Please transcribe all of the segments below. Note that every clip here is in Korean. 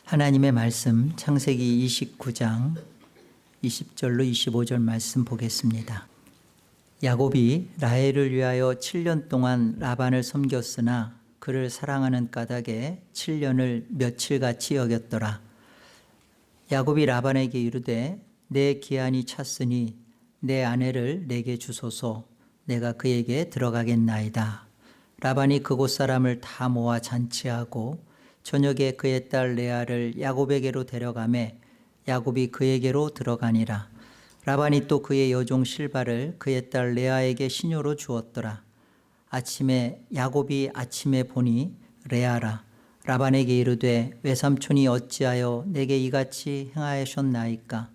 하나님의 말씀 창세기 29장 20절로 25절 말씀 보겠습니다. 야곱이 라헬을 위하여 7년 동안 라반을 섬겼으나 그를 사랑하는 까닭에 7년을 며칠같이 여겼더라. 야곱이 라반에게 이르되 내 기한이 찼으니 내 아내를 내게 주소서. 내가 그에게 들어가겠나이다. 라반이 그곳 사람을 다 모아 잔치하고 저녁에 그의 딸 레아를 야곱에게로 데려가매 야곱이 그에게로 들어가니라. 라반이 또 그의 여종 실바를 그의 딸 레아에게 시녀로 주었더라. 아침에 야곱이 아침에 보니 레아라. 라반에게 이르되 외삼촌이 어찌하여 내게 이같이 행하셨나이까?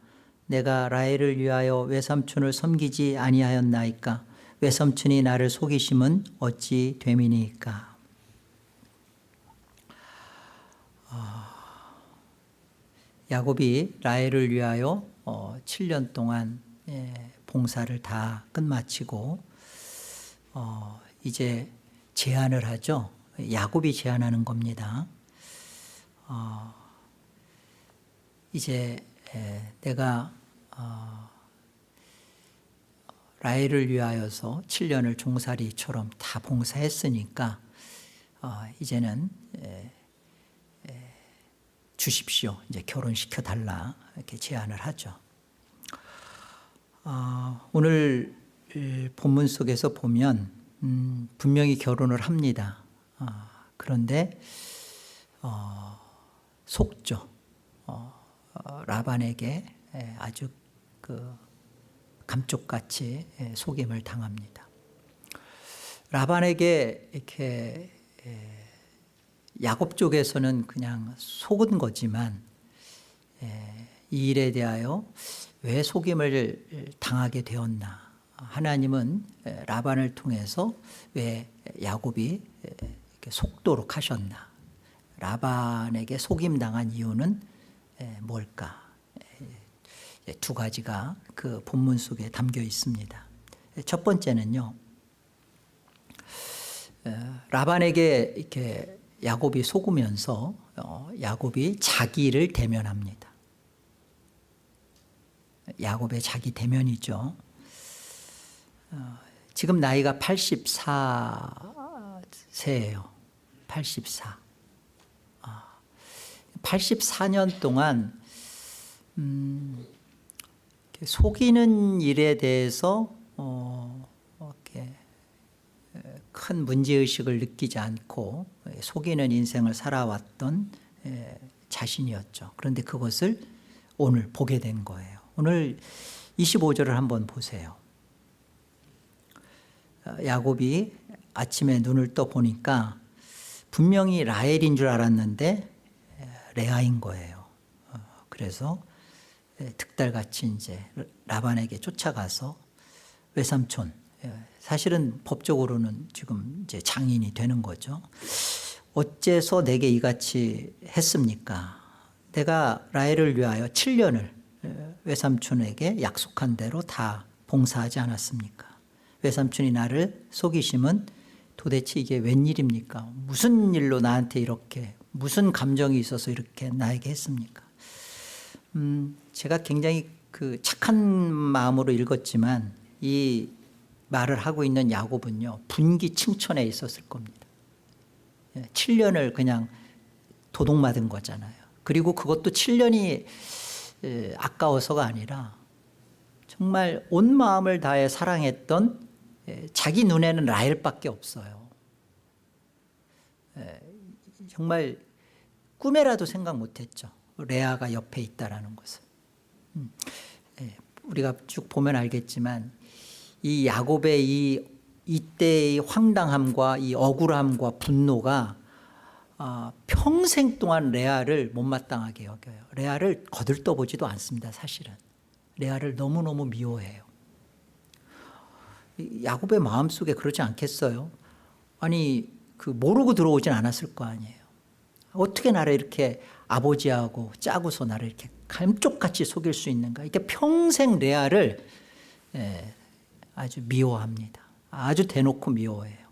내가 라헬을 위하여 외삼촌을 섬기지 아니하였나이까? 외삼촌이 나를 속이심은 어찌 됨이니까? 야곱이 라헬을 위하여 7년 동안 봉사를 다 끝마치고 이제 제안을 하죠. 야곱이 제안하는 겁니다. 이제 내가 라헬을 위하여서 7년을 종살이처럼 다 봉사했으니까 이제는 주십시오. 이제 결혼시켜 달라 이렇게 제안을 하죠. 오늘 본문 속에서 보면 분명히 결혼을 합니다. 그런데 속죠. 라반에게 아주 감쪽같이 속임을 당합니다. 라반에게 이렇게 야곱 쪽에서는 그냥 속은 거지만 이 일에 대하여 왜 속임을 당하게 되었나? 하나님은 라반을 통해서 왜 야곱이 이렇게 속도록 하셨나? 라반에게 속임당한 이유는 뭘까? 두 가지가 그 본문 속에 담겨 있습니다. 첫 번째는요, 라반에게 이렇게 야곱이 속으면서 야곱이 자기를 대면합니다. 야곱의 자기 대면이죠. 지금 나이가 84세예요. 84. 84년 동안 속이는 일에 대해서 이렇게 큰 문제의식을 느끼지 않고 속이는 인생을 살아왔던 자신이었죠. 그런데 그것을 오늘 보게 된 거예요. 오늘 25절을 한번 보세요. 야곱이 아침에 눈을 떠 보니까 분명히 라헬인 줄 알았는데 레아인 거예요. 그래서 득달같이 이제 라반에게 쫓아가서 외삼촌, 사실은 법적으로는 지금 이제 장인이 되는 거죠. 어째서 내게 이같이 했습니까? 내가 라헬을 위하여 7년을 외삼촌에게 약속한 대로 다 봉사하지 않았습니까? 외삼촌이 나를 속이심은 도대체 이게 웬일입니까? 무슨 일로 나한테 이렇게, 무슨 감정이 있어서 이렇게 나에게 했습니까? 제가 굉장히 착한 마음으로 읽었지만 이 말을 하고 있는 야곱은요, 분기층천에 있었을 겁니다. 7년을 그냥 도둑맞은 거잖아요. 그리고 그것도 7년이 아까워서가 아니라 정말 온 마음을 다해 사랑했던 자기 눈에는 라헬밖에 없어요. 정말 꿈에라도 생각 못했죠. 레아가 옆에 있다라는 것을. 우리가 쭉 보면 알겠지만 이 야곱의 이때의 황당함과 이 억울함과 분노가 평생 동안 레아를 못마땅하게 여겨요. 레아를 거들떠보지도 않습니다. 사실은 레아를 너무너무 미워해요. 야곱의 마음속에 그러지 않겠어요? 아니 모르고 들어오진 않았을 거 아니에요. 어떻게 나를 이렇게 아버지하고 짜고서 나를 이렇게 감쪽같이 속일 수 있는가? 이렇게 평생 레아를 아주 미워합니다. 아주 대놓고 미워해요.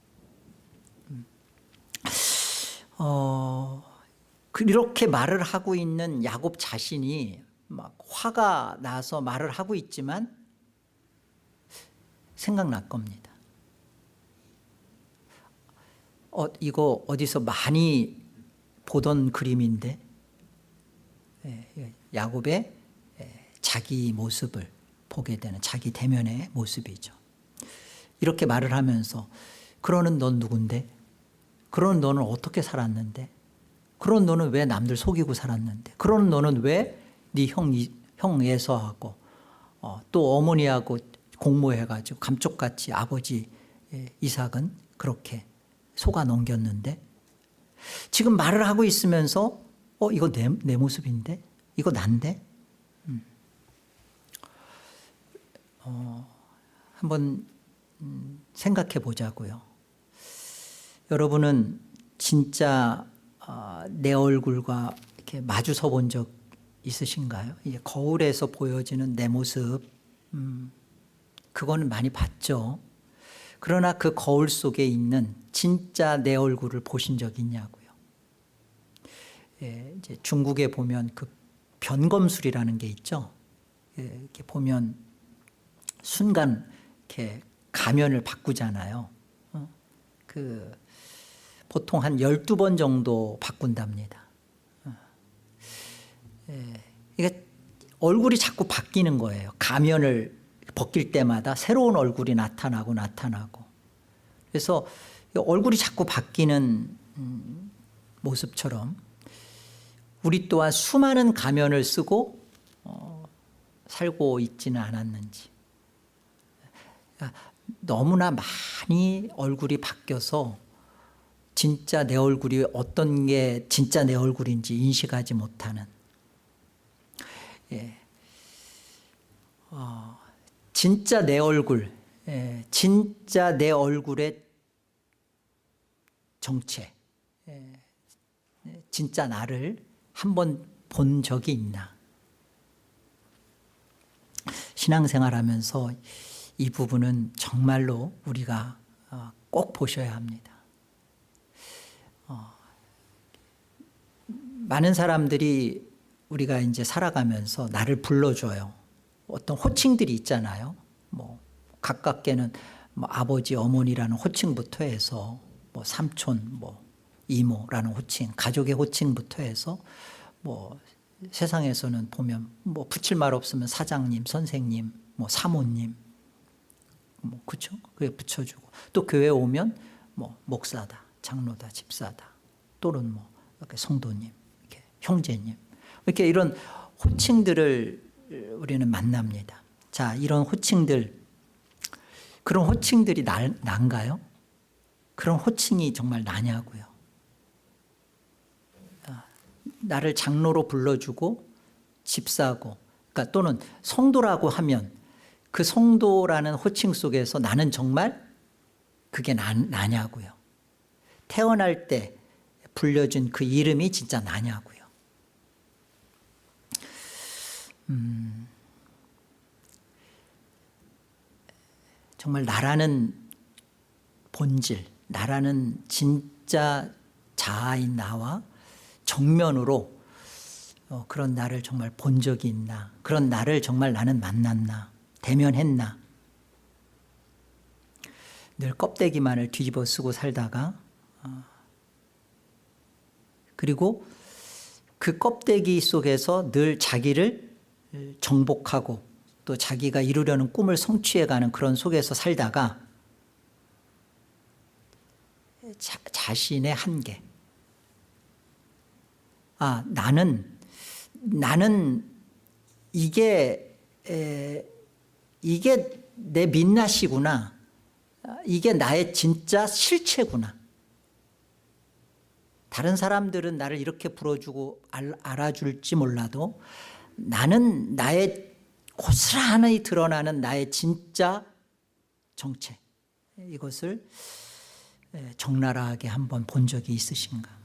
이렇게 말을 하고 있는 야곱 자신이 막 화가 나서 말을 하고 있지만 생각날 겁니다. 이거 어디서 많이 보던 그림인데, 야곱의 자기 모습을 보게 되는 자기 대면의 모습이죠. 이렇게 말을 하면서 그러는 넌 누군데? 그러는 너는 어떻게 살았는데? 그러는 너는 왜 남들 속이고 살았는데? 그러는 너는 왜 네 형 에서하고 또 어머니하고 공모해가지고 감쪽같이 아버지 이삭은 그렇게 속아 넘겼는데, 지금 말을 하고 있으면서 이거 내 모습인데? 이거 난데? 한번 생각해 보자고요. 여러분은 진짜 내 얼굴과 이렇게 마주서 본 적 있으신가요? 이게 거울에서 보여지는 내 모습, 그거는 많이 봤죠. 그러나 그 거울 속에 있는 진짜 내 얼굴을 보신 적 있냐고요. 이제 중국에 보면 그 변검술이라는 게 있죠. 이렇게 보면 순간 이렇게 가면을 바꾸잖아요. 보통 한 12번 정도 바꾼답니다. 이게 얼굴이 자꾸 바뀌는 거예요. 가면을 벗길 때마다 새로운 얼굴이 나타나고. 그래서 얼굴이 자꾸 바뀌는 모습처럼 우리 또한 수많은 가면을 쓰고 살고 있지는 않았는지. 너무나 많이 얼굴이 바뀌어서 진짜 내 얼굴이 어떤 게 진짜 내 얼굴인지 인식하지 못하는, 진짜 내 얼굴, 진짜 내 얼굴의 정체, 진짜 나를 한번 본 적이 있나. 신앙생활하면서 이 부분은 정말로 우리가 꼭 보셔야 합니다. 많은 사람들이 우리가 이제 살아가면서 나를 불러줘요. 어떤 호칭들이 있잖아요. 뭐 가깝게는 뭐 아버지, 어머니라는 호칭부터 해서 뭐 삼촌, 뭐 이모라는 호칭, 가족의 호칭부터 해서 뭐 세상에서는 보면 뭐 붙일 말 없으면 사장님, 선생님, 뭐 사모님, 뭐 그렇죠? 그게 붙여주고, 또 교회 오면 뭐 목사다, 장로다, 집사다, 또는 뭐 이렇게 성도님, 이렇게 형제님, 이렇게 이런 호칭들을 우리는 만납니다. 자, 이런 호칭들, 그런 호칭들이 난가요? 그런 호칭이 정말 나냐고요. 나를 장로로 불러주고 집사고, 그러니까 또는 성도라고 하면 그 성도라는 호칭 속에서 나는 정말 그게 나냐고요. 태어날 때 불려준 그 이름이 진짜 나냐고요. 정말 나라는 본질, 나라는 진짜 자아인 나와 정면으로 그런 나를 정말 본 적이 있나, 그런 나를 정말 나는 만났나, 대면했나. 늘 껍데기만을 뒤집어 쓰고 살다가, 그리고 그 껍데기 속에서 늘 자기를 정복하고 또 자기가 이루려는 꿈을 성취해가는 그런 속에서 살다가 자신의 한계, 나는 이게 내 민낯이구나, 이게 나의 진짜 실체구나. 다른 사람들은 나를 이렇게 불러주고 알아줄지 몰라도 나는 나의 고스란히 드러나는 나의 진짜 정체, 이것을 적나라하게 한번 본 적이 있으신가?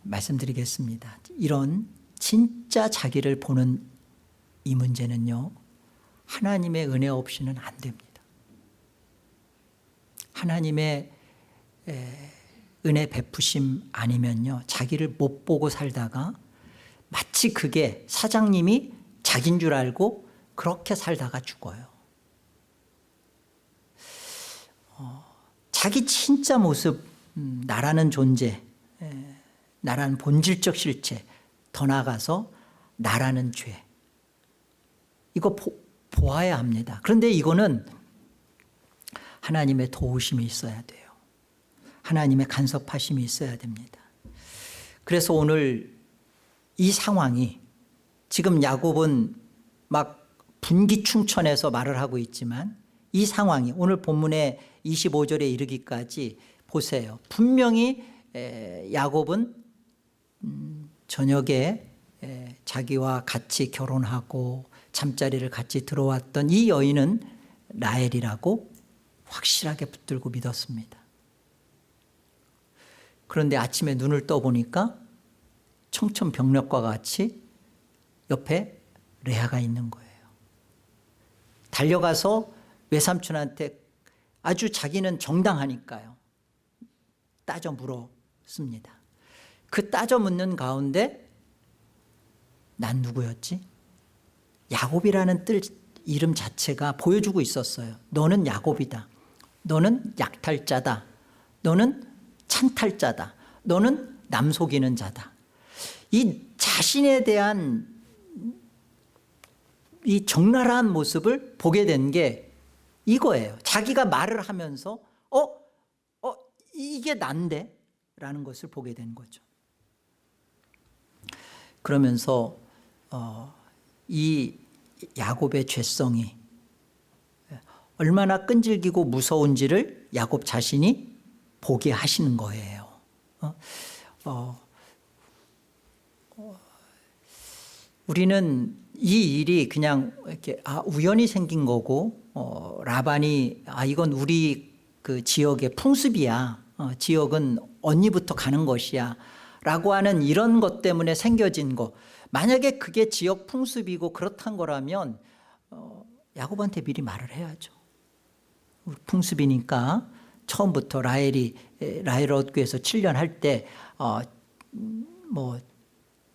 말씀드리겠습니다. 이런 진짜 자기를 보는 이 문제는요, 하나님의 은혜 없이는 안 됩니다. 하나님의 은혜 베푸심 아니면요, 자기를 못 보고 살다가 마치 그게 사장님이 자기인 줄 알고 그렇게 살다가 죽어요. 자기 진짜 모습, 나라는 존재, 나라는 본질적 실체, 더 나아가서 나라는 죄, 이거 보아야 합니다. 그런데 이거는 하나님의 도우심이 있어야 돼요. 하나님의 간섭하심이 있어야 됩니다. 그래서 오늘 이 상황이, 지금 야곱은 막 분기충천해서 말을 하고 있지만 이 상황이 오늘 본문의 25절에 이르기까지 보세요. 분명히 야곱은 저녁에 자기와 같이 결혼하고 잠자리를 같이 들어왔던 이 여인은 라헬이라고 확실하게 붙들고 믿었습니다. 그런데 아침에 눈을 떠보니까 청천벽력과 같이 옆에 레아가 있는 거예요. 달려가서 외삼촌한테 아주 자기는 정당하니까요, 따져 물었습니다. 그 따져 묻는 가운데 난 누구였지? 야곱이라는 이름 자체가 보여주고 있었어요. 너는 야곱이다. 너는 약탈자다. 너는 찬탈자다. 너는 남 속이는 자다. 이 자신에 대한 이 적나라한 모습을 보게 된 게 이거예요. 자기가 말을 하면서 이게 난데? 라는 것을 보게 된 거죠. 그러면서 이 야곱의 죄성이 얼마나 끈질기고 무서운지를 야곱 자신이 보게 하시는 거예요. 우리는 이 일이 그냥 이렇게 우연히 생긴 거고, 라반이 이건 우리 그 지역의 풍습이야, 지역은 언니부터 가는 것이야 라고 하는 이런 것 때문에 생겨진 거, 만약에 그게 지역 풍습이고 그렇단 거라면 야곱한테 미리 말을 해야죠. 풍습이니까 처음부터 라헬 얻기에서 7년 할 때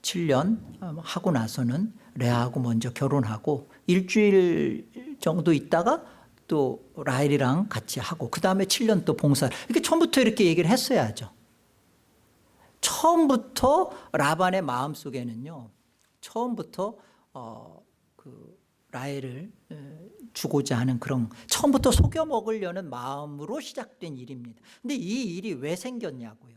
7년 하고 나서는 레아하고 먼저 결혼하고 일주일 정도 있다가 또 라헬이랑 같이 하고 그 다음에 7년 또 봉사, 이렇게 처음부터 이렇게 얘기를 했어야죠. 처음부터 라반의 마음속에는요, 처음부터 그 라헬을 주고자 하는 그런, 처음부터 속여 먹으려는 마음으로 시작된 일입니다. 근데 이 일이 왜 생겼냐고요.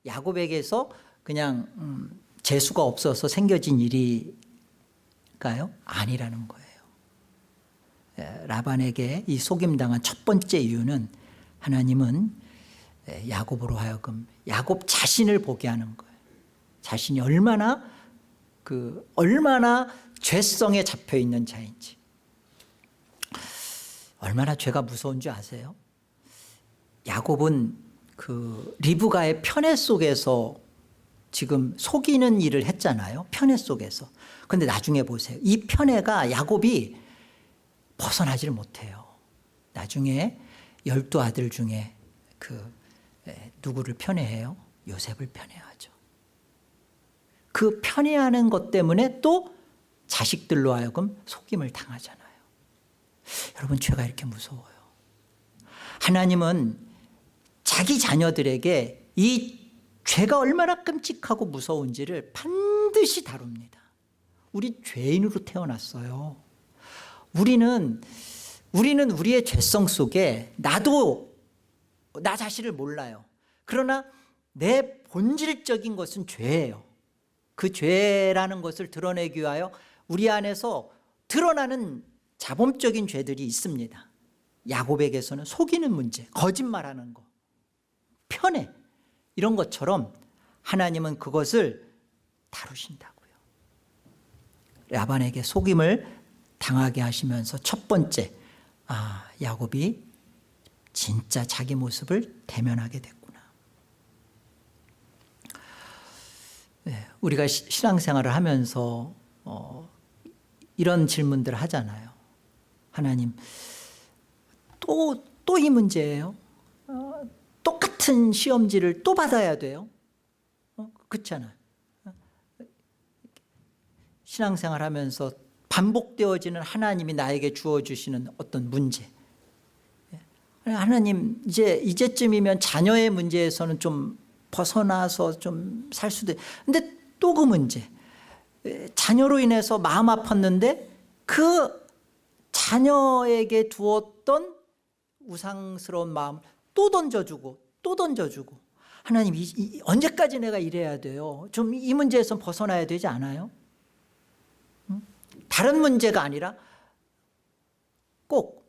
야곱에게서 그냥 재수가 없어서 생겨진 일일까요? 아니라는 거예요. 라반에게 이 속임당한 첫 번째 이유는 하나님은 야곱으로 하여금 야곱 자신을 보게 하는 거예요. 자신이 얼마나 죄성에 잡혀 있는 자인지, 얼마나 죄가 무서운 줄 아세요? 야곱은 그 리브가의 편애 속에서 지금 속이는 일을 했잖아요. 편애 속에서. 그런데 나중에 보세요. 이 편애가 야곱이 벗어나지를 못해요. 나중에 12아들 중에 누구를 편애해요? 요셉을 편애하죠. 그 편애하는 것 때문에 또 자식들로 하여금 속임을 당하잖아요. 여러분, 죄가 이렇게 무서워요. 하나님은 자기 자녀들에게 이 죄가 얼마나 끔찍하고 무서운지를 반드시 다룹니다. 우리 죄인으로 태어났어요. 우리는 우리의 죄성 속에 나도 나 자신을 몰라요. 그러나 내 본질적인 것은 죄예요. 그 죄라는 것을 드러내기 위하여 우리 안에서 드러나는 자범적인 죄들이 있습니다. 야곱에게서는 속이는 문제, 거짓말하는 거, 편애, 이런 것처럼 하나님은 그것을 다루신다고요. 라반에게 속임을 당하게 하시면서 첫 번째, 야곱이 진짜 자기 모습을 대면하게 됐구나. 우리가 신앙생활을 하면서 이런 질문들을 하잖아요. 하나님, 또 이 문제예요. 똑같은 똑같은 시험지를 또 받아야 돼요? 그렇잖아요. 신앙생활 하면서 반복되어지는 하나님이 나에게 주어주시는 어떤 문제. 하나님 이제쯤이면 자녀의 문제에서는 좀 벗어나서 좀 살 수도 있어요. 근데 또 그 문제. 자녀로 인해서 마음 아팠는데 그 자녀에게 두었던 우상스러운 마음을 또 던져주고 또 던져주고. 하나님 언제까지 내가 이래야 돼요? 좀 이 문제에서 벗어나야 되지 않아요? 다른 문제가 아니라 꼭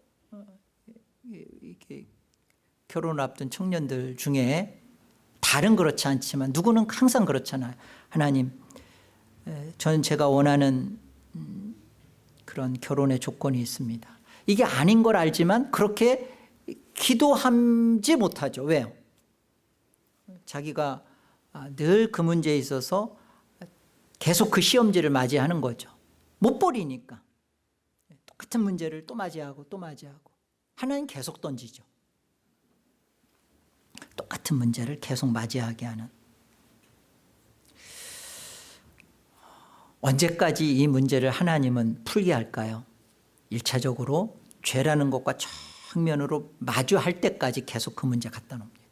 이게 결혼 앞둔 청년들 중에 다른 그렇지 않지만 누구는 항상 그렇잖아요. 하나님, 저는 제가 원하는 그런 결혼의 조건이 있습니다. 이게 아닌 걸 알지만 그렇게 기도하지 못하죠. 왜요? 자기가 늘 그 문제에 있어서 계속 그 시험지를 맞이하는 거죠. 못 버리니까. 똑같은 문제를 또 맞이하고 또 맞이하고. 하나님 계속 던지죠. 똑같은 문제를 계속 맞이하게 하는. 언제까지 이 문제를 하나님은 풀게 할까요? 1차적으로 죄라는 것과 정면으로 마주할 때까지 계속 그 문제 갖다 놉니다.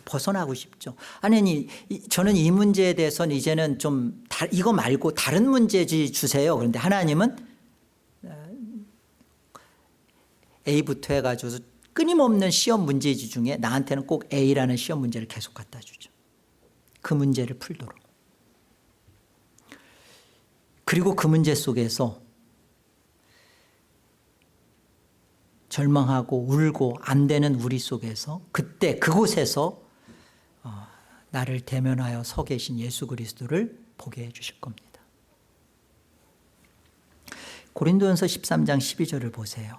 벗어나고 싶죠. 아니, 저는 이 문제에 대해서는 이제는 좀 이거 말고 다른 문제지 주세요. 그런데 하나님은 A부터 해가지고 끊임없는 시험 문제지 중에 나한테는 꼭 A라는 시험 문제를 계속 갖다 주죠. 그 문제를 풀도록. 그리고 그 문제 속에서 절망하고 울고 안 되는 우리 속에서 그때 그곳에서 나를 대면하여 서 계신 예수 그리스도를 보게 해 주실 겁니다. 고린도전서 13장 12절을 보세요.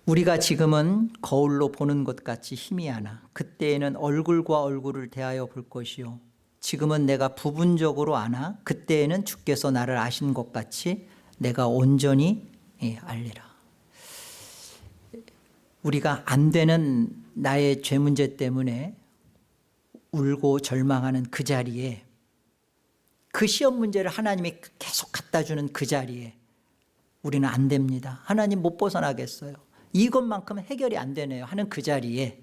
우리가 지금은 거울로 보는 것 같이 희미하나 그때에는 얼굴과 얼굴을 대하여 볼 것이요 지금은 내가 부분적으로 아나 그때에는 주께서 나를 아신 것 같이 내가 온전히 알리라. 우리가 안 되는 나의 죄 문제 때문에 울고 절망하는 그 자리에 그 시험 문제를 하나님이 계속 갖다 주는 그 자리에 우리는 안 됩니다. 하나님 못 벗어나겠어요. 이것만큼 해결이 안 되네요 하는 그 자리에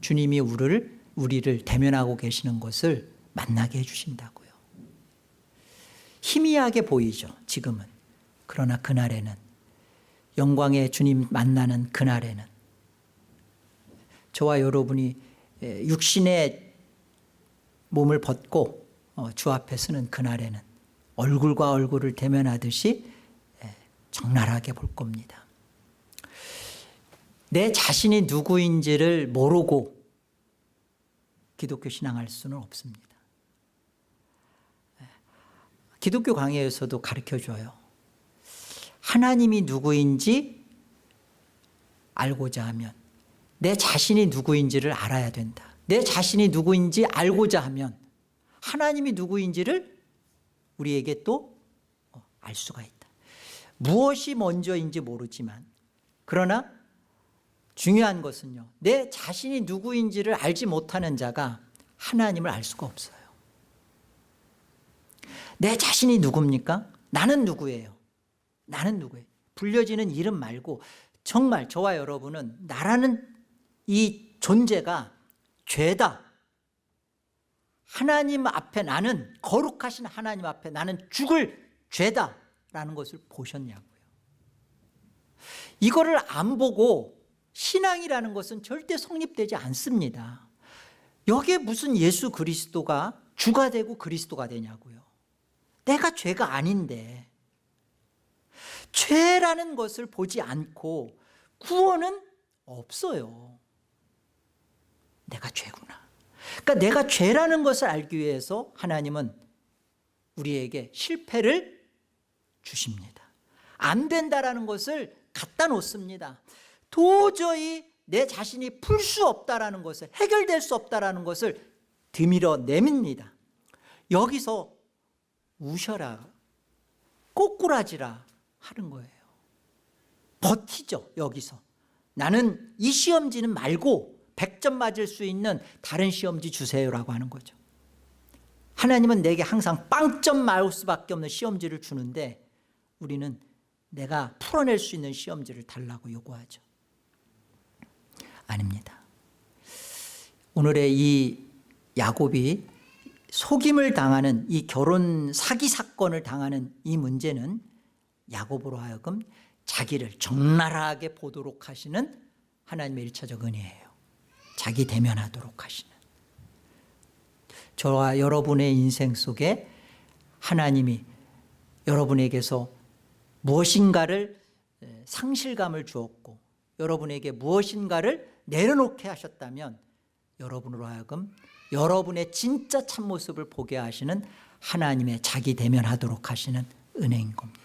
주님이 우리를 대면하고 계시는 것을 만나게 해주신다고요. 희미하게 보이죠 지금은. 그러나 그날에는 영광의 주님 만나는 그날에는 저와 여러분이 육신의 몸을 벗고 주 앞에 서는 그날에는 얼굴과 얼굴을 대면하듯이 적나라하게 볼 겁니다. 내 자신이 누구인지를 모르고 기독교 신앙할 수는 없습니다. 기독교 강해에서도 가르쳐줘요. 하나님이 누구인지 알고자 하면 내 자신이 누구인지를 알아야 된다. 내 자신이 누구인지 알고자 하면 하나님이 누구인지를 우리에게 또 알 수가 있다. 무엇이 먼저인지 모르지만 그러나 중요한 것은요. 내 자신이 누구인지를 알지 못하는 자가 하나님을 알 수가 없어요. 내 자신이 누굽니까? 나는 누구예요? 나는 누구예요? 불려지는 이름 말고 정말 저와 여러분은 나라는 이 존재가 죄다. 하나님 앞에 나는 거룩하신 하나님 앞에 나는 죽을 죄다라는 것을 보셨냐고요. 이거를 안 보고 신앙이라는 것은 절대 성립되지 않습니다. 여기에 무슨 예수 그리스도가 주가 되고 그리스도가 되냐고요. 내가 죄가 아닌데 죄라는 것을 보지 않고 구원은 없어요. 내가 죄구나. 그러니까 내가 죄라는 것을 알기 위해서 하나님은 우리에게 실패를 주십니다. 안 된다라는 것을 갖다 놓습니다. 도저히 내 자신이 풀 수 없다라는 것을, 해결될 수 없다라는 것을 드밀어 내밉니다. 여기서 우셔라, 꼬꾸라지라 하는 거예요. 버티죠. 여기서 나는 이 시험지는 말고 100점 맞을 수 있는 다른 시험지 주세요라고 하는 거죠. 하나님은 내게 항상 빵점 맞을 수밖에 없는 시험지를 주는데 우리는 내가 풀어낼 수 있는 시험지를 달라고 요구하죠. 아닙니다. 오늘의 이 야곱이 속임을 당하는 이 결혼 사기 사건을 당하는 이 문제는 야곱으로 하여금 자기를 적나라하게 보도록 하시는 하나님의 1차적 은혜예요. 자기 대면하도록 하시는. 저와 여러분의 인생 속에 하나님이 여러분에게서 무엇인가를 상실감을 주었고 여러분에게 무엇인가를 내려놓게 하셨다면 여러분으로 하여금 여러분의 진짜 참모습을 보게 하시는 하나님의 자기 대면하도록 하시는 은혜인 겁니다.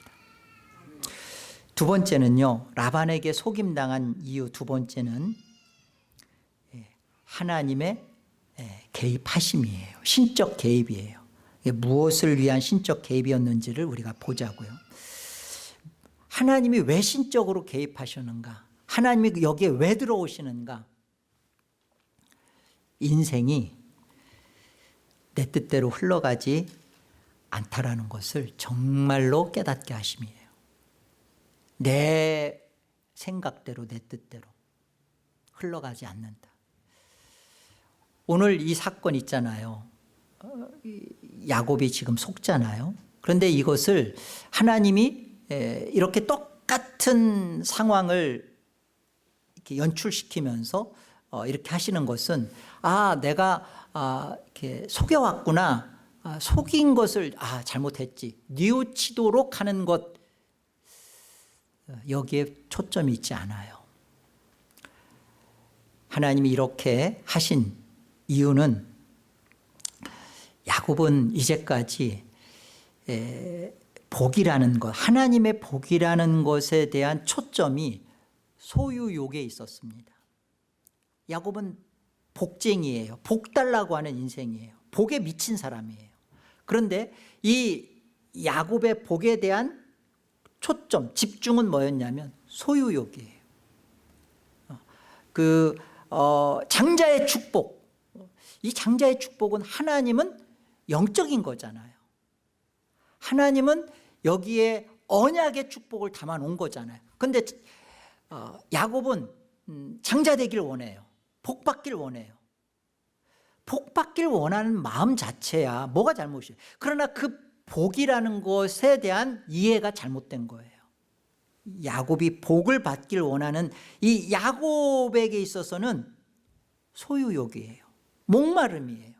두 번째는요, 라반에게 속임당한 이유 두 번째는 하나님의 개입하심이에요. 신적 개입이에요. 무엇을 위한 신적 개입이었는지를 우리가 보자고요. 하나님이 왜 신적으로 개입하셨는가? 하나님이 여기에 왜 들어오시는가? 인생이 내 뜻대로 흘러가지 않다라는 것을 정말로 깨닫게 하심이에요. 내 생각대로 내 뜻대로 흘러가지 않는다. 오늘 이 사건 있잖아요. 야곱이 지금 속잖아요. 그런데 이것을 하나님이 이렇게 똑같은 상황을 이렇게 연출시키면서 이렇게 하시는 것은 내가 이렇게 속여왔구나, 속인 것을 잘못했지, 뉘우치도록 하는 것, 여기에 초점이 있지 않아요. 하나님이 이렇게 하신 이유는 야곱은 이제까지 복이라는 것, 하나님의 복이라는 것에 대한 초점이 소유욕에 있었습니다. 야곱은 복쟁이에요. 복 달라고 하는 인생이에요. 복에 미친 사람이에요. 그런데 이 야곱의 복에 대한 초점, 집중은 뭐였냐면 소유욕이에요. 장자의 축복, 이 장자의 축복은 하나님은 영적인 거잖아요. 하나님은 여기에 언약의 축복을 담아 놓은 거잖아요. 그런데 야곱은 장자 되길 원해요. 복 받길 원해요. 복 받길 원하는 마음 자체야 뭐가 잘못이에요. 그러나 그 복이라는 것에 대한 이해가 잘못된 거예요. 야곱이 복을 받길 원하는 이 야곱에게 있어서는 소유욕이에요. 목마름이에요.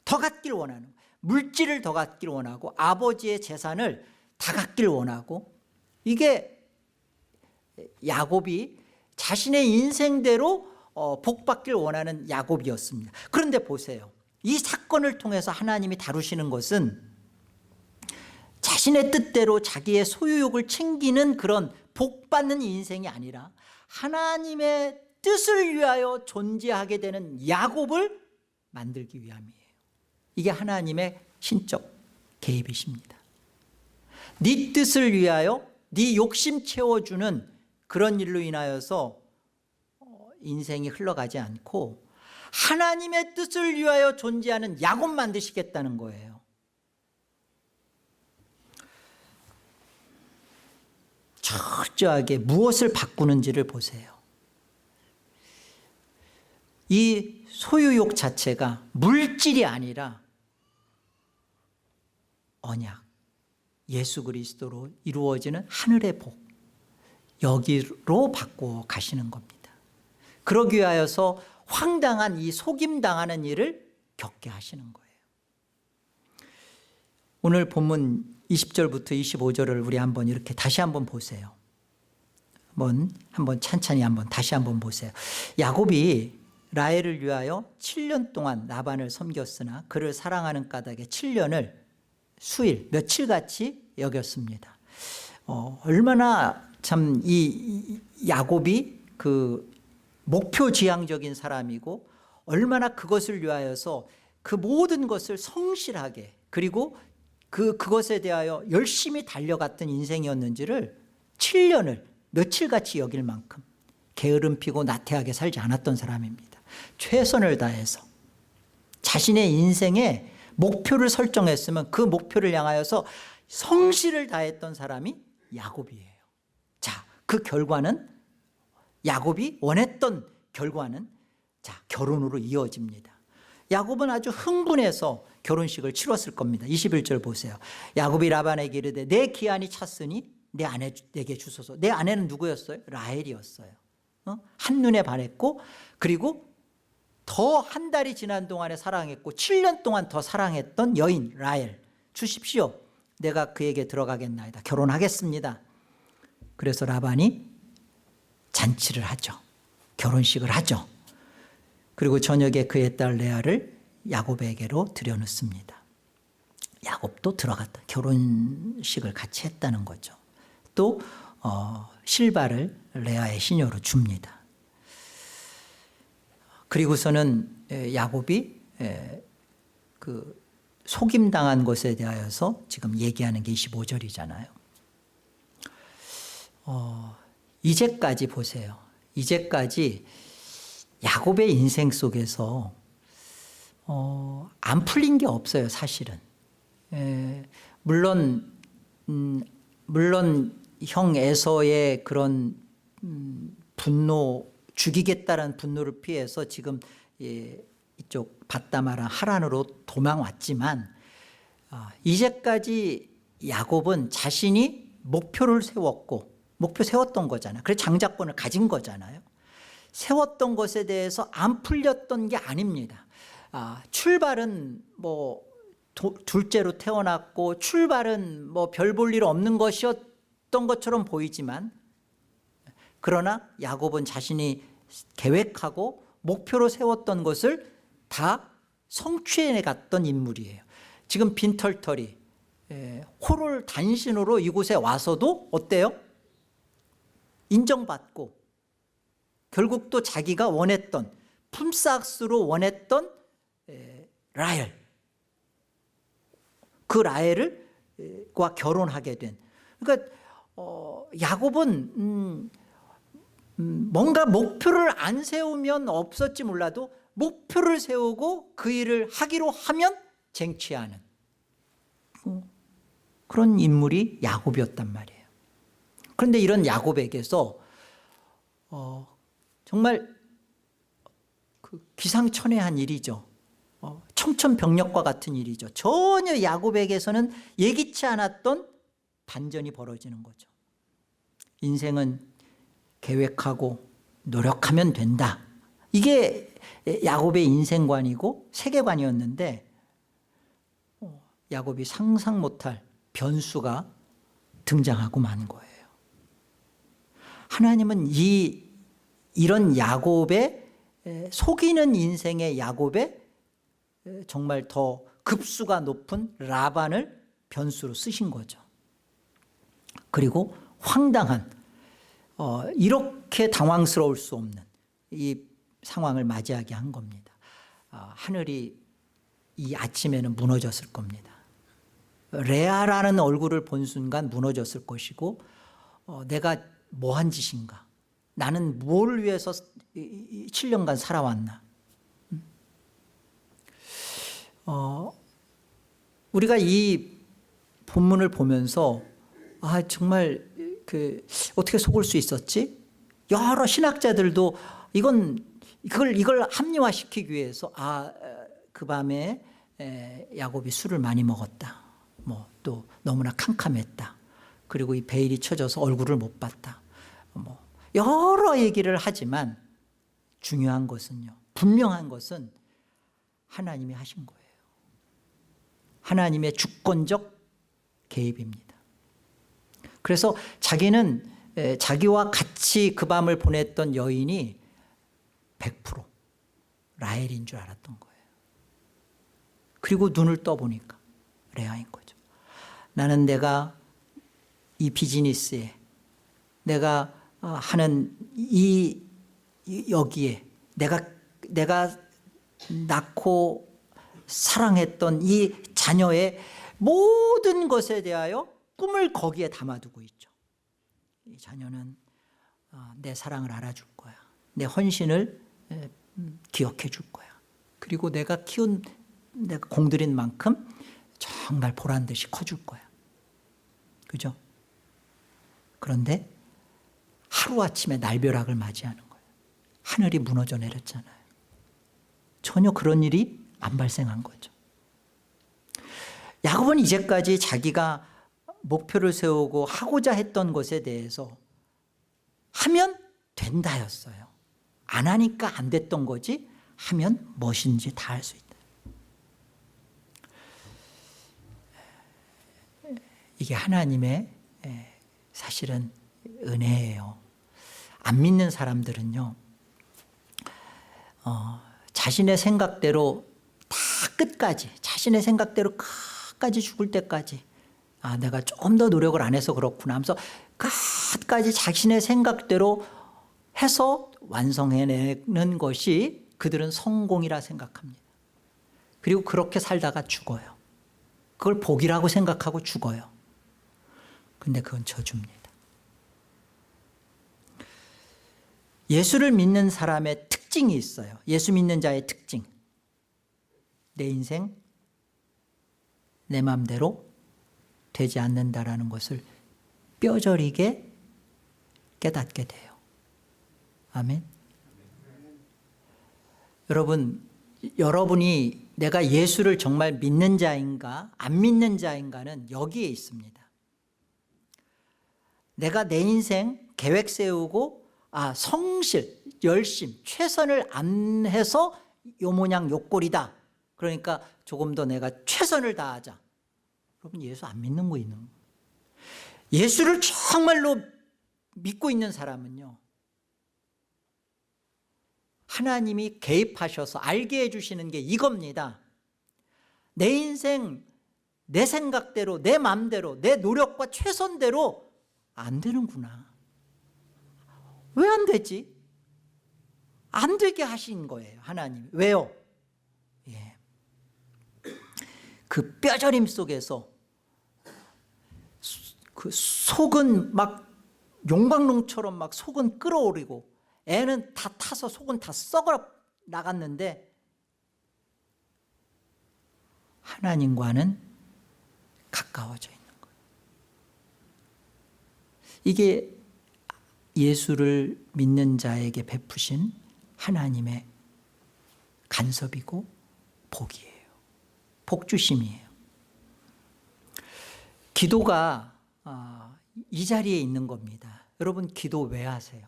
더 갖길 원하는 거예요. 물질을 더 갖길 원하고 아버지의 재산을 다 갖길 원하고, 이게 야곱이 자신의 인생대로 복받길 원하는 야곱이었습니다. 그런데 보세요. 이 사건을 통해서 하나님이 다루시는 것은 자신의 뜻대로 자기의 소유욕을 챙기는 그런 복받는 인생이 아니라 하나님의 뜻을 위하여 존재하게 되는 야곱을 만들기 위함이에요. 이게 하나님의 신적 개입이십니다. 네 뜻을 위하여 네 욕심 채워주는 그런 일로 인하여서 인생이 흘러가지 않고 하나님의 뜻을 위하여 존재하는 야곱 만드시겠다는 거예요. 철저하게 무엇을 바꾸는지를 보세요. 이 소유욕 자체가 물질이 아니라 언약, 예수 그리스도로 이루어지는 하늘의 복, 여기로 바꾸어 가시는 겁니다. 그러기 위하여서 황당한 이 속임당하는 일을 겪게 하시는 거예요. 오늘 본문 20절부터 25절을 우리 한번 이렇게 다시 한번 보세요. 한번 찬찬히 한번 다시 한번 보세요. 야곱이 라헬을 위하여 7년 동안 라반을 섬겼으나 그를 사랑하는 까닭에 7년을 수일, 며칠같이 여겼습니다. 얼마나 참 이 야곱이 그 목표 지향적인 사람이고 얼마나 그것을 위하여서 그 모든 것을 성실하게 그리고 그것에 대하여 열심히 달려갔던 인생이었는지를 7년을 며칠같이 여길 만큼 게으름 피고 나태하게 살지 않았던 사람입니다. 최선을 다해서 자신의 인생에 목표를 설정했으면 그 목표를 향하여서 성실을 다했던 사람이 야곱이에요. 자, 그 결과는 야곱이 원했던 결과는 자, 결혼으로 이어집니다. 야곱은 아주 흥분해서 결혼식을 치렀을 겁니다. 21절 보세요. 야곱이 라반에게 이르되 내 기한이 찼으니 내 아내에게 주소서. 내 아내는 누구였어요? 라헬이었어요. 한눈에 반했고 그리고 더 한 달이 지난 동안에 사랑했고 7년 동안 더 사랑했던 여인 라헬 주십시오. 내가 그에게 들어가겠나이다. 결혼하겠습니다. 그래서 라반이 잔치를 하죠. 결혼식을 하죠. 그리고 저녁에 그의 딸 레아를 야곱에게로 들여놓습니다. 야곱도 들어갔다. 결혼식을 같이 했다는 거죠. 또 실바를 레아의 시녀로 줍니다. 그리고서는 야곱이 그 속임당한 것에 대하여서 지금 얘기하는 게 25절이잖아요. 이제까지 보세요. 이제까지 야곱의 인생 속에서 안 풀린 게 없어요, 사실은. 물론 형 에서의 그런 분노, 죽이겠다라는 분노를 피해서 지금 이쪽 밧다마랑 하란으로 도망왔지만 이제까지 야곱은 자신이 목표를 세웠고 목표 세웠던 거잖아요. 그래서 장자권을 가진 거잖아요. 세웠던 것에 대해서 안 풀렸던 게 아닙니다. 출발은 뭐 둘째로 태어났고 출발은 뭐 별 볼 일 없는 것이었던 것처럼 보이지만 그러나 야곱은 자신이 계획하고 목표로 세웠던 것을 다 성취해 갔던 인물이에요. 지금 빈털터리 호를 단신으로 이곳에 와서도 어때요? 인정받고 결국 또 자기가 원했던 품삯으로 원했던 라헬, 그 라헬과 결혼하게 된. 그러니까 야곱은 뭔가 목표를 안 세우면 없었지 몰라도 목표를 세우고 그 일을 하기로 하면 쟁취하는 그런 인물이 야곱이었단 말이에요. 그런데 이런 야곱에게서 정말 그 기상천외한 일이죠. 청천벽력과 같은 일이죠. 전혀 야곱에게서는 예기치 않았던 반전이 벌어지는 거죠. 인생은 계획하고 노력하면 된다. 이게 야곱의 인생관이고 세계관이었는데 야곱이 상상 못할 변수가 등장하고 만 거예요. 하나님은 이런 야곱의 속이는 인생의 야곱의 정말 더 급수가 높은 라반을 변수로 쓰신 거죠. 그리고 황당한 이렇게 당황스러울 수 없는 이 상황을 맞이하게 한 겁니다. 하늘이 이 아침에는 무너졌을 겁니다. 레아라는 얼굴을 본 순간 무너졌을 것이고 내가 뭐한 짓인가? 나는 뭘 위해서 7년간 살아왔나? 우리가 이 본문을 보면서 정말 어떻게 속을 수 있었지? 여러 신학자들도 이걸 합리화시키기 위해서 그 밤에 야곱이 술을 많이 먹었다. 또 너무나 캄캄했다. 그리고 이 베일이 쳐져서 얼굴을 못 봤다. 여러 얘기를 하지만 중요한 것은요, 분명한 것은 하나님이 하신 거예요. 하나님의 주권적 개입입니다. 그래서 자기는 자기와 같이 그 밤을 보냈던 여인이 100% 라헬인 줄 알았던 거예요. 그리고 눈을 떠보니까 레아인 거죠. 나는 내가 이 비즈니스에 내가 하는 여기에 내가 낳고 사랑했던 이 자녀의 모든 것에 대하여 꿈을 거기에 담아두고 있죠. 이 자녀는 내 사랑을 알아줄 거야. 내 헌신을 기억해 줄 거야. 그리고 내가 공들인 만큼 정말 보란 듯이 커줄 거야. 그죠? 그런데 하루아침에 날벼락을 맞이하는 거예요. 하늘이 무너져 내렸잖아요. 전혀 그런 일이 안 발생한 거죠. 야곱은 이제까지 자기가 목표를 세우고 하고자 했던 것에 대해서 하면 된다였어요. 안 하니까 안 됐던 거지, 하면 무엇인지 다 할 수 있다. 이게 하나님의 사실은 은혜예요. 안 믿는 사람들은요, 자신의 생각대로 다 끝까지, 자신의 생각대로 끝까지 죽을 때까지, 내가 조금 더 노력을 안 해서 그렇구나 하면서 끝까지 자신의 생각대로 해서 완성해내는 것이 그들은 성공이라 생각합니다. 그리고 그렇게 살다가 죽어요. 그걸 복이라고 생각하고 죽어요. 근데 그건 저주입니다. 예수를 믿는 사람의 특징이 있어요. 예수 믿는 자의 특징. 내 인생 내 마음대로 되지 않는다라는 것을 뼈저리게 깨닫게 돼요. 아멘. 여러분이 내가 예수를 정말 믿는 자인가 안 믿는 자인가는 여기에 있습니다. 내가 내 인생 계획 세우고 성실, 열심, 최선을 안 해서 요 모양 요 꼴이다. 그러니까 조금 더 내가 최선을 다하자. 여러분, 예수 안 믿는 거 있는 거예요. 예수를 정말로 믿고 있는 사람은요, 하나님이 개입하셔서 알게 해주시는 게 이겁니다. 내 인생 내 생각대로, 내 마음대로, 내 노력과 최선대로 안 되는구나. 왜 안 되지? 안 되게 하신 거예요, 하나님. 왜요? 그 뼈저림 속에서 그 속은 막 용광로처럼 막 속은 끓어오르고 애는 다 타서 속은 다 썩어 나갔는데 하나님과는 가까워져 있는 거예요. 이게 예수를 믿는 자에게 베푸신 하나님의 간섭이고 복이에요. 복주심이에요. 기도가 이 자리에 있는 겁니다. 여러분, 기도 왜 하세요?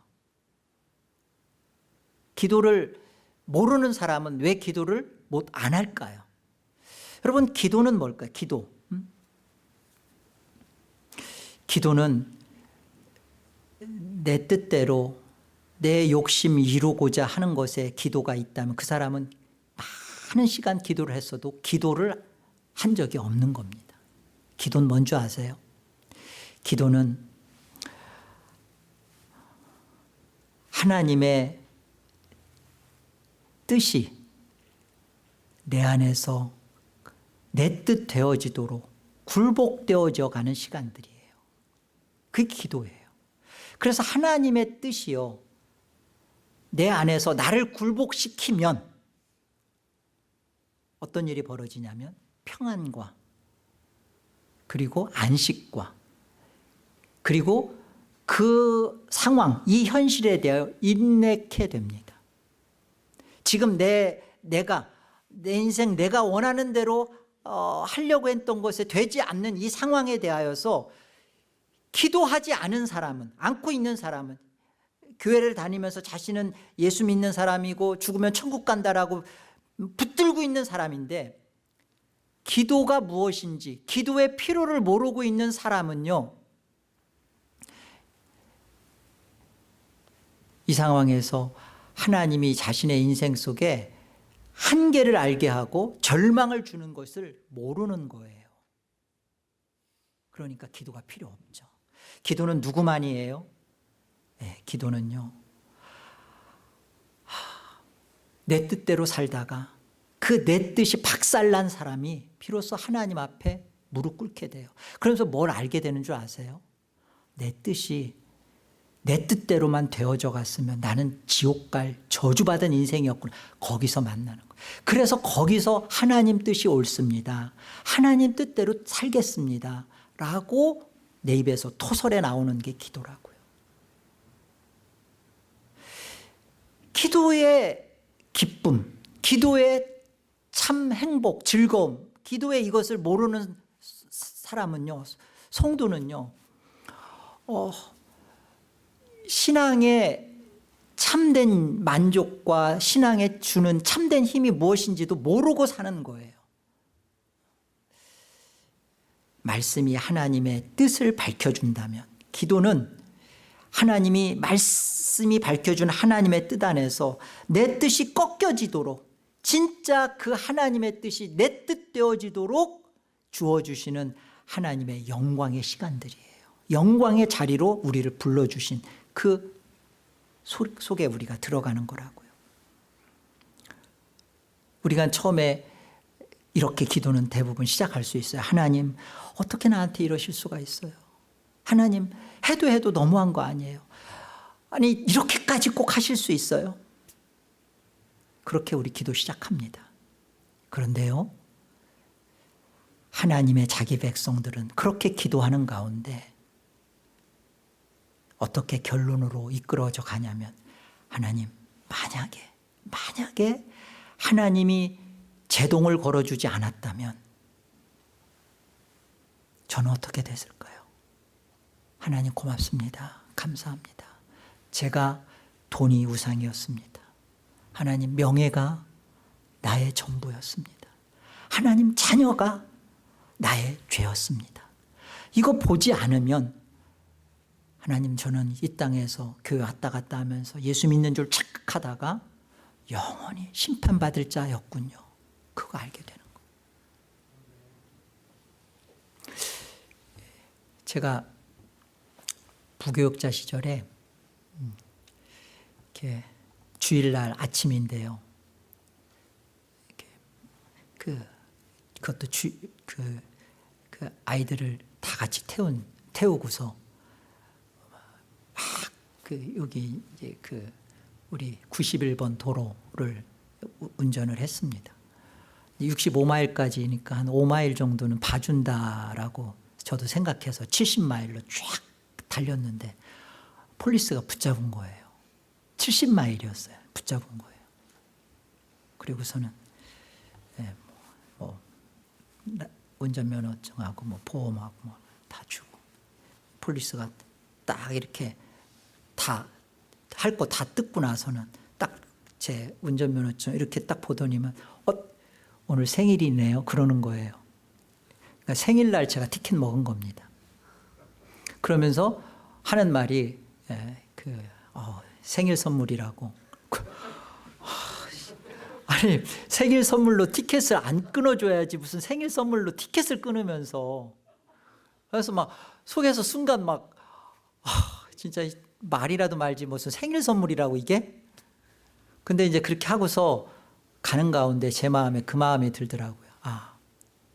기도를 모르는 사람은 왜 기도를 안 할까요? 여러분, 기도는 뭘까요? 기도는 내 뜻대로 내 욕심 이루고자 하는 것에 기도가 있다면 그 사람은 많은 시간 기도를 했어도 기도를 한 적이 없는 겁니다. 기도는 뭔지 아세요? 기도는 하나님의 뜻이 내 안에서 내 뜻 되어지도록 굴복되어져 가는 시간들이에요. 그게 기도예요. 그래서 하나님의 뜻이요, 내 안에서 나를 굴복시키면 어떤 일이 벌어지냐면 평안과 그리고 안식과 그리고 그 상황, 이 현실에 대하여 인내케 됩니다. 지금 내가 내 인생 내가 원하는 대로 하려고 했던 것에 되지 않는 이 상황에 대하여서 기도하지 않은 사람은, 안고 있는 사람은, 교회를 다니면서 자신은 예수 믿는 사람이고 죽으면 천국 간다라고 붙들고 있는 사람인데 기도가 무엇인지, 기도의 필요를 모르고 있는 사람은요, 이 상황에서 하나님이 자신의 인생 속에 한계를 알게 하고 절망을 주는 것을 모르는 거예요. 그러니까 기도가 필요 없죠. 기도는 누구만이에요? 기도는요, 내 뜻대로 살다가 그 내 뜻이 박살난 사람이 비로소 하나님 앞에 무릎 꿇게 돼요. 그러면서 뭘 알게 되는 줄 아세요? 내 뜻이 내 뜻대로만 되어져 갔으면 나는 지옥 갈 저주받은 인생이었구나. 거기서 만나는 거예요. 그래서 거기서 하나님 뜻이 옳습니다. 하나님 뜻대로 살겠습니다. 라고 내 입에서 토설에 나오는 게 기도라고요. 기도의 기쁨, 기도의 참 행복, 즐거움, 기도의 이것을 모르는 사람은요, 성도는요, 신앙의 참된 만족과 신앙에 주는 참된 힘이 무엇인지도 모르고 사는 거예요. 말씀이 하나님의 뜻을 밝혀준다면, 기도는 하나님이 말씀이 밝혀준 하나님의 뜻 안에서 내 뜻이 꺾여지도록, 진짜 그 하나님의 뜻이 내 뜻 되어지도록 주어주시는 하나님의 영광의 시간들이에요. 영광의 자리로 우리를 불러주신 그 속에 우리가 들어가는 거라고요. 우리가 처음에 이렇게 기도는 대부분 시작할 수 있어요. 하나님, 어떻게 나한테 이러실 수가 있어요? 하나님, 해도 너무한 거 아니에요? 아니, 이렇게까지 꼭 하실 수 있어요? 그렇게 우리 기도 시작합니다. 그런데요, 하나님의 자기 백성들은 그렇게 기도하는 가운데 어떻게 결론으로 이끌어져 가냐면, 하나님, 만약에 하나님이 제동을 걸어주지 않았다면 저는 어떻게 됐을까요? 하나님 고맙습니다. 감사합니다. 제가 돈이 우상이었습니다. 하나님, 명예가 나의 전부였습니다. 하나님, 자녀가 나의 죄였습니다. 이거 보지 않으면 하나님, 저는 이 땅에서 교회 왔다 갔다 하면서 예수 믿는 줄 착각하다가 영원히 심판받을 자였군요. 그거 알게 되는 거예요. 제가 부교육자 시절에 이렇게 주일날 아침인데요. 그것도 그 아이들을 다 같이 태우고서 여기 이제 우리 91번 도로를 운전을 했습니다. 65마일까지니까 한 5마일 정도는 봐준다라고 저도 생각해서 70마일로 쫙 달렸는데 폴리스가 붙잡은 거예요. 70마일이었어요. 붙잡은 거예요. 그리고서는 운전면허증하고 보험하고 다 주고, 폴리스가 딱 이렇게 다 할 거 다 뜯고 나서는 딱 제 운전면허증 이렇게 딱 보더니만 오늘 생일이네요 그러는 거예요. 그러니까 생일날 제가 티켓 먹은 겁니다. 그러면서 하는 말이 생일 선물이라고. 아니, 생일 선물로 티켓을 안 끊어줘야지 무슨 생일 선물로 티켓을 끊으면서. 그래서 막 속에서 순간 막 진짜 말이라도 말지 무슨 생일 선물이라고 이게? 근데 이제 그렇게 하고서 가는 가운데 제 마음에 그 마음이 들더라고요.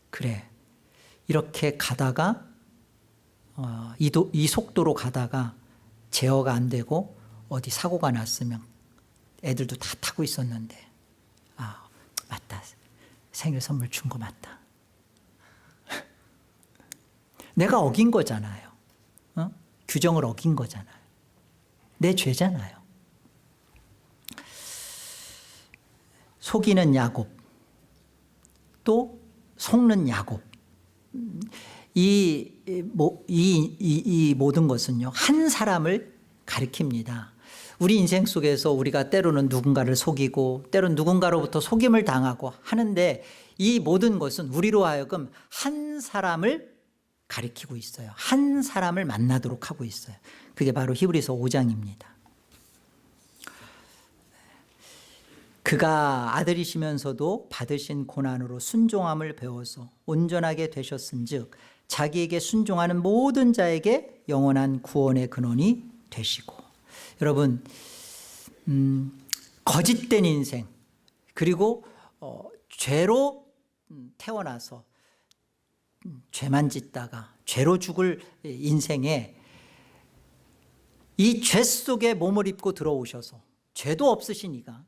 그래, 이렇게 가다가 이 속도로 가다가 제어가 안 되고 어디 사고가 났으면 애들도 다 타고 있었는데, 맞다, 생일 선물 준 거 맞다. 내가 어긴 거잖아요. 규정을 어긴 거잖아요. 내 죄잖아요. 속이는 야곱, 또 속는 야곱. 이 모든 것은요, 한 사람을 가리킵니다. 우리 인생 속에서 우리가 때로는 누군가를 속이고 때로는 누군가로부터 속임을 당하고 하는데, 이 모든 것은 우리로 하여금 한 사람을 가리키고 있어요. 한 사람을 만나도록 하고 있어요. 그게 바로 히브리서 5장입니다. 그가 아들이시면서도 받으신 고난으로 순종함을 배워서 온전하게 되셨은즉 자기에게 순종하는 모든 자에게 영원한 구원의 근원이 되시고. 여러분, 거짓된 인생, 그리고 죄로 태어나서 죄만 짓다가 죄로 죽을 인생에 이 죄 속에 몸을 입고 들어오셔서, 죄도 없으신 이가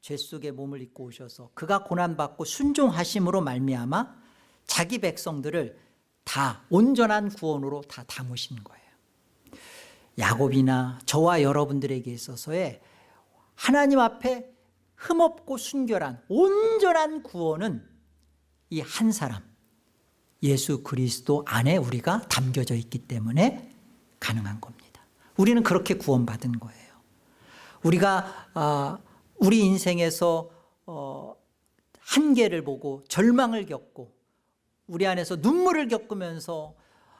죄 속에 몸을 입고 오셔서 그가 고난받고 순종하심으로 말미암아 자기 백성들을 다 온전한 구원으로 다 담으신 거예요. 야곱이나 저와 여러분들에게 있어서의 하나님 앞에 흠없고 순결한 온전한 구원은 이 한 사람 예수 그리스도 안에 우리가 담겨져 있기 때문에 가능한 겁니다. 우리는 그렇게 구원받은 거예요. 우리가 우리 인생에서 한계를 보고 절망을 겪고 우리 안에서 눈물을 겪으면서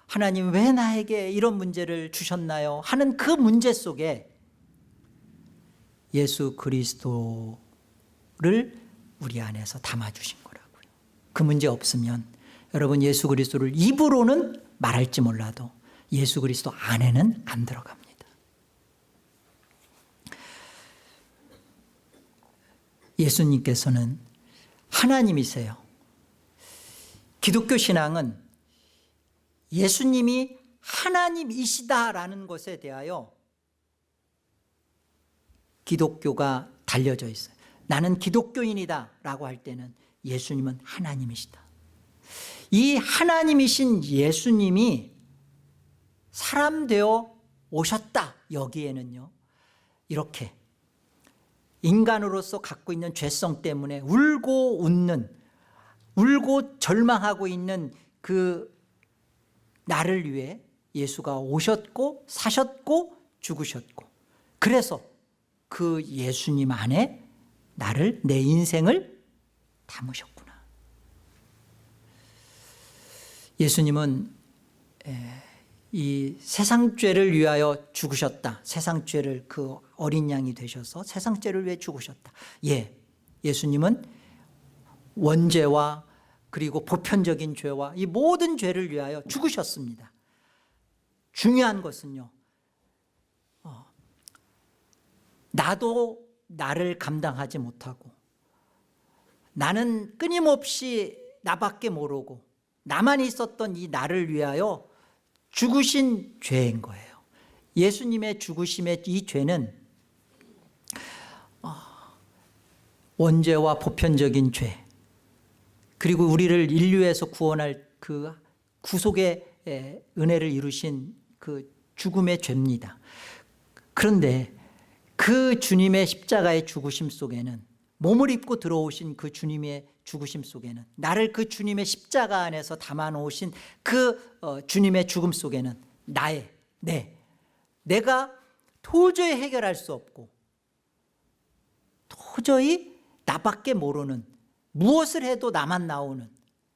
하나님 왜 나에게 이런 문제를 주셨나요? 하는 그 문제 속에 예수 그리스도를 우리 안에서 담아주신 거라고요. 그 문제 없으면 여러분 예수 그리스도를 입으로는 말할지 몰라도 예수 그리스도 안에는 안 들어갑니다. 예수님께서는 하나님이세요. 기독교 신앙은 예수님이 하나님이시다라는 것에 대하여 기독교가 달려져 있어요. 나는 기독교인이다 라고 할 때는 예수님은 하나님이시다. 이 하나님이신 예수님이 사람 되어 오셨다. 여기에는요, 이렇게 인간으로서 갖고 있는 죄성 때문에 울고 웃는, 울고 절망하고 있는 그 나를 위해 예수가 오셨고 사셨고 죽으셨고, 그래서 그 예수님 안에 나를, 내 인생을 담으셨구나. 예수님은 이 세상 죄를 위하여 죽으셨다. 세상 죄를, 그 어린 양이 되셔서 세상 죄를 위해 죽으셨다. 예수님은 원죄와 그리고 보편적인 죄와 이 모든 죄를 위하여 죽으셨습니다. 중요한 것은요, 나도 나를 감당하지 못하고 나는 끊임없이 나밖에 모르고 나만 있었던 이 나를 위하여 죽으신 죄인 거예요. 예수님의 죽으심의 이 죄는 원죄와 보편적인 죄, 그리고 우리를 인류에서 구원할 그 구속의 은혜를 이루신 그 죽음의 죄입니다. 그런데 그 주님의 십자가의 죽으심 속에는, 몸을 입고 들어오신 그 주님의 죽으심 속에는, 나를 그 주님의 십자가 안에서 담아 놓으신 그 주님의 죽음 속에는 내가 도저히 해결할 수 없고 도저히 나밖에 모르는, 무엇을 해도 나만 나오는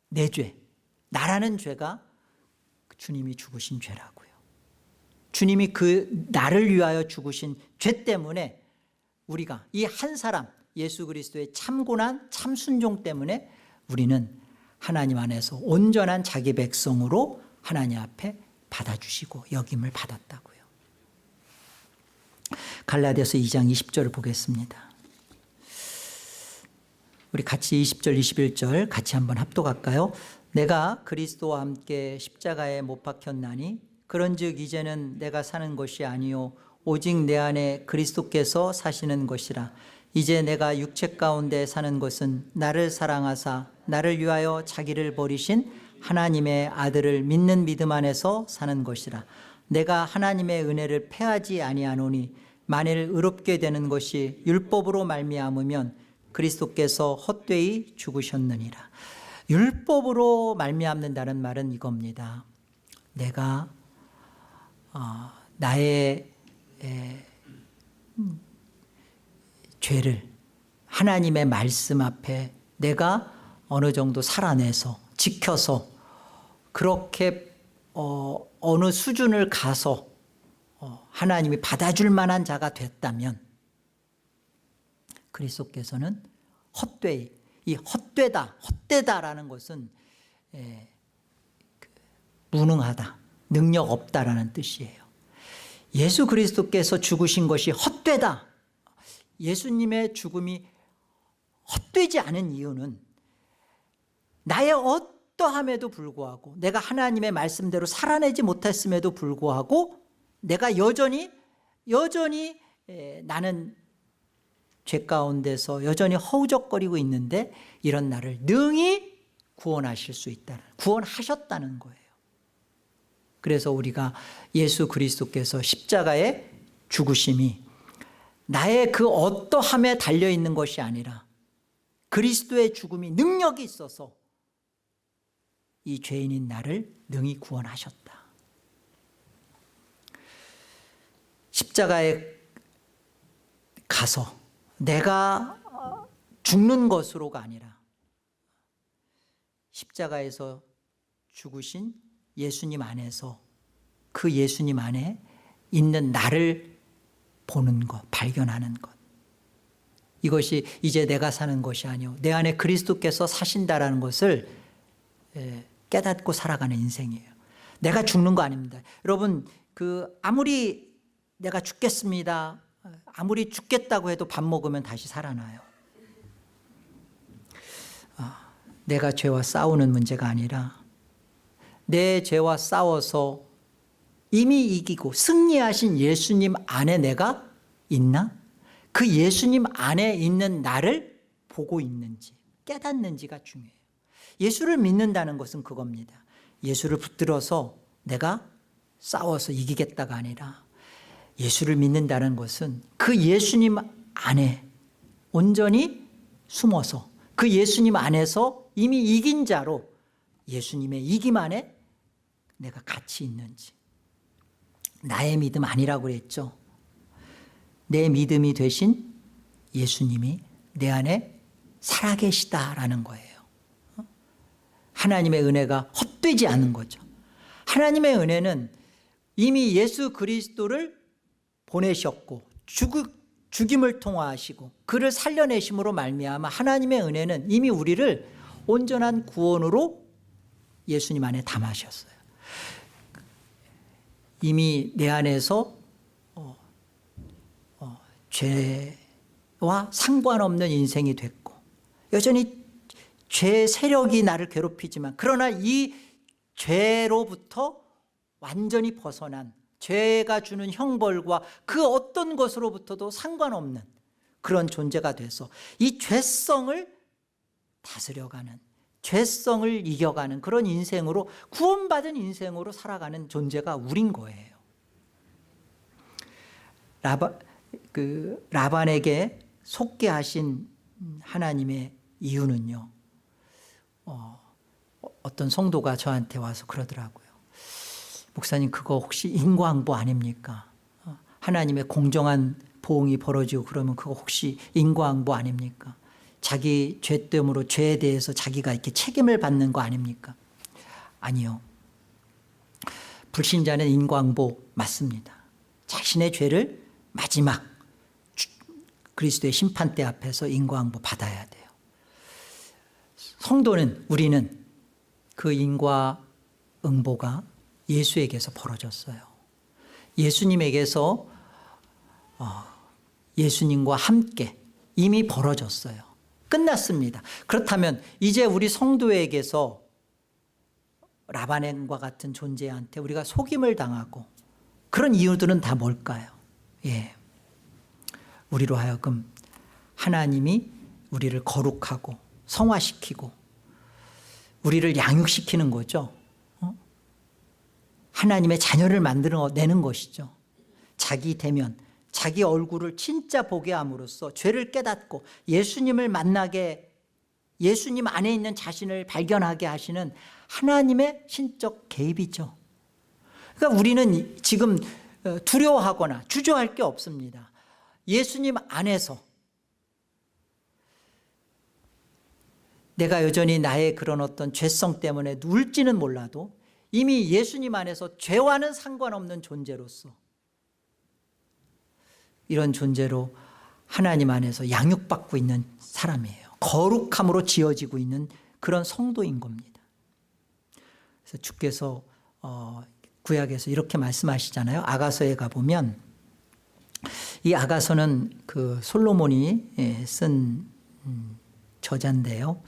내 죄, 나라는 죄가 주님이 죽으신 죄라고요. 주님이 그 나를 위하여 죽으신 죄 때문에 우리가, 이 한 사람 예수 그리스도의 참고난 참순종 때문에 우리는 하나님 안에서 온전한 자기 백성으로 하나님 앞에 받아주시고 여김을 받았다고요. 갈라디아서 2장 20절을 보겠습니다. 우리 같이 20절 21절 같이 한번 합독할까요? 내가 그리스도와 함께 십자가에 못 박혔나니 그런즉 이제는 내가 사는 것이 아니요 오직 내 안에 그리스도께서 사시는 것이라. 이제 내가 육체 가운데 사는 것은 나를 사랑하사 나를 위하여 자기를 버리신 하나님의 아들을 믿는 믿음 안에서 사는 것이라. 내가 하나님의 은혜를 패하지 아니하노니 만일 의롭게 되는 것이 율법으로 말미암으면 그리스도께서 헛되이 죽으셨느니라. 율법으로 말미암는다는 말은 이겁니다. 내가 나의 죄를 하나님의 말씀 앞에 내가 어느 정도 살아내서 지켜서 그렇게 어느 수준을 가서 하나님이 받아줄 만한 자가 됐다면 그리스도께서는 헛되이, 이 헛되다라는 것은 무능하다, 능력 없다라는 뜻이에요. 예수 그리스도께서 죽으신 것이 헛되다. 예수님의 죽음이 헛되지 않은 이유는 나의 어떠함에도 불구하고, 내가 하나님의 말씀대로 살아내지 못했음에도 불구하고 내가 여전히 여전히 나는 죄 가운데서 여전히 허우적거리고 있는데 이런 나를 능히 구원하실 수 있다는, 구원하셨다는 거예요. 그래서 우리가 예수 그리스도께서 십자가의 죽으심이 나의 그 어떠함에 달려있는 것이 아니라 그리스도의 죽음이 능력이 있어서 이 죄인인 나를 능히 구원하셨다. 십자가에 가서 내가 죽는 것으로가 아니라 십자가에서 죽으신 예수님 안에서 그 예수님 안에 있는 나를 보는 것, 발견하는 것. 이것이 이제 내가 사는 것이 아니오 내 안에 그리스도께서 사신다라는 것을 깨닫고 살아가는 인생이에요. 내가 죽는 거 아닙니다. 여러분, 아무리 내가 죽겠습니다, 아무리 죽겠다고 해도 밥 먹으면 다시 살아나요. 내가 죄와 싸우는 문제가 아니라 내 죄와 싸워서 이미 이기고 승리하신 예수님 안에 내가 있나? 그 예수님 안에 있는 나를 보고 있는지 깨닫는지가 중요해요. 예수를 믿는다는 것은 그겁니다. 예수를 붙들어서 내가 싸워서 이기겠다가 아니라 예수를 믿는다는 것은 그 예수님 안에 온전히 숨어서 그 예수님 안에서 이미 이긴 자로 예수님의 이김 안에 내가 같이 있는지. 나의 믿음 아니라고 그랬죠. 내 믿음이 되신 예수님이 내 안에 살아계시다라는 거예요. 하나님의 은혜가 헛되지 않은 거죠. 하나님의 은혜는 이미 예수 그리스도를 보내셨고 죽임을 통하시고 그를 살려내심으로 말미암아 하나님의 은혜는 이미 우리를 온전한 구원으로 예수님 안에 담으셨어요. 이미 내 안에서 죄와 상관없는 인생이 됐고 여전히 죄 세력이 나를 괴롭히지만 그러나 이 죄로부터 완전히 벗어난 죄가 주는 형벌과 그 어떤 것으로부터도 상관없는 그런 존재가 돼서 이 죄성을 다스려가는, 죄성을 이겨가는 그런 인생으로, 구원받은 인생으로 살아가는 존재가 우린 거예요. 라반에게 속게 하신 하나님의 이유는요, 어떤 성도가 저한테 와서 그러더라고요. 목사님, 그거 혹시 인과응보 아닙니까? 하나님의 공정한 보응이 벌어지고 그러면 그거 혹시 인과응보 아닙니까? 자기 죄 때문에 죄에 대해서 자기가 이렇게 책임을 받는 거 아닙니까? 아니요. 불신자는 인과응보 맞습니다. 자신의 죄를 마지막 그리스도의 심판대 앞에서 인과응보 받아야 돼요. 성도는, 우리는 그 인과응보가 예수에게서 벌어졌어요. 예수님에게서 예수님과 함께 이미 벌어졌어요. 끝났습니다. 그렇다면 이제 우리 성도에게서 라반과 같은 존재한테 우리가 속임을 당하고 그런 이유들은 다 뭘까요? 우리로 하여금 하나님이 우리를 거룩하고 성화시키고 우리를 양육시키는 거죠. 하나님의 자녀를 만들어내는 것이죠. 자기 대면, 자기 얼굴을 진짜 보게 함으로써 죄를 깨닫고 예수님을 만나게, 예수님 안에 있는 자신을 발견하게 하시는 하나님의 신적 개입이죠. 그러니까 우리는 지금 두려워하거나 주저할 게 없습니다. 예수님 안에서 내가 여전히 나의 그런 어떤 죄성 때문에 울지는 몰라도 이미 예수님 안에서 죄와는 상관없는 존재로서, 이런 존재로 하나님 안에서 양육받고 있는 사람이에요. 거룩함으로 지어지고 있는 그런 성도인 겁니다. 그래서 주께서 구약에서 이렇게 말씀하시잖아요. 아가서에 가보면, 이 아가서는 그 솔로몬이 쓴 저자인데요.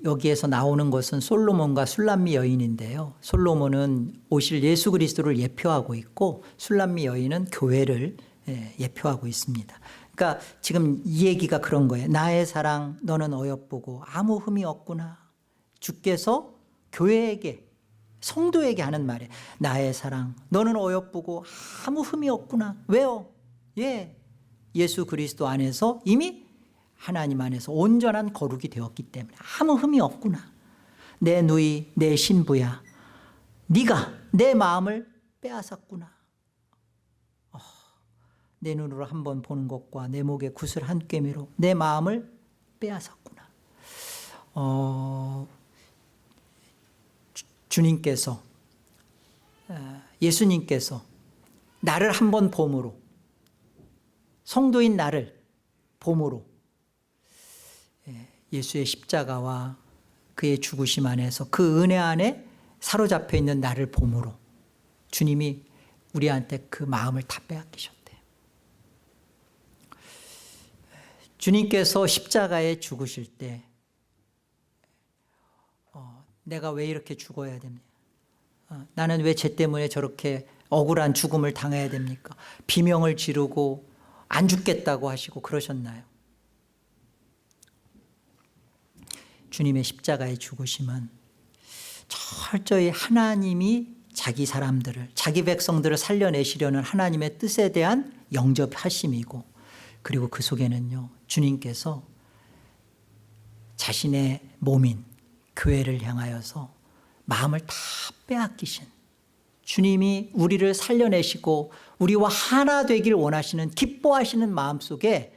여기에서 나오는 것은 솔로몬과 술람미 여인인데요. 솔로몬은 오실 예수 그리스도를 예표하고 있고 술람미 여인은 교회를 예표하고 있습니다. 그러니까 지금 이 얘기가 그런 거예요. 나의 사랑 너는 어여쁘고 아무 흠이 없구나. 주께서 교회에게 성도에게 하는 말이에요. 나의 사랑 너는 어여쁘고 아무 흠이 없구나. 왜요? 예수 그리스도 안에서 이미 하나님 안에서 온전한 거룩이 되었기 때문에 아무 흠이 없구나. 내 누이 내 신부야. 네가 내 마음을 빼앗았구나. 내 눈으로 한번 보는 것과 내 목에 구슬 한 꿰매로 내 마음을 빼앗았구나. 주님께서 예수님께서 나를 한번 봄으로 성도인 나를 봄으로 예수의 십자가와 그의 죽으심 안에서 그 은혜 안에 사로잡혀 있는 나를 봄으로 주님이 우리한테 그 마음을 다 빼앗기셨대요. 주님께서 십자가에 죽으실 때 내가 왜 이렇게 죽어야 됩니까? 나는 왜 죄 때문에 저렇게 억울한 죽음을 당해야 됩니까? 비명을 지르고 안 죽겠다고 하시고 그러셨나요? 주님의 십자가의 죽으심은 철저히 하나님이 자기 사람들을, 자기 백성들을 살려내시려는 하나님의 뜻에 대한 영접하심이고, 그리고 그 속에는요, 주님께서 자신의 몸인 교회를 향하여서 마음을 다 빼앗기신, 주님이 우리를 살려내시고 우리와 하나 되길 원하시는, 기뻐하시는 마음속에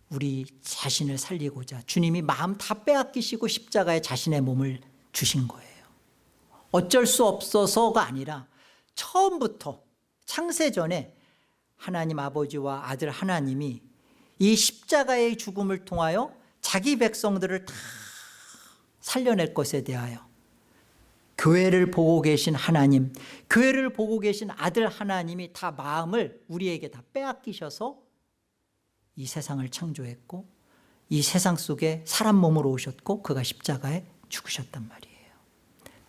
우리 자신을 살리고자 주님이 마음 다 빼앗기시고 십자가에 자신의 몸을 주신 거예요. 어쩔 수 없어서가 아니라 처음부터 창세전에 하나님 아버지와 아들 하나님이 이 십자가의 죽음을 통하여 자기 백성들을 다 살려낼 것에 대하여 교회를 보고 계신 하나님, 교회를 보고 계신 아들 하나님이 다 마음을 우리에게 다 빼앗기셔서 이 세상을 창조했고, 이 세상 속에 사람 몸으로 오셨고 그가 십자가에 죽으셨단 말이에요.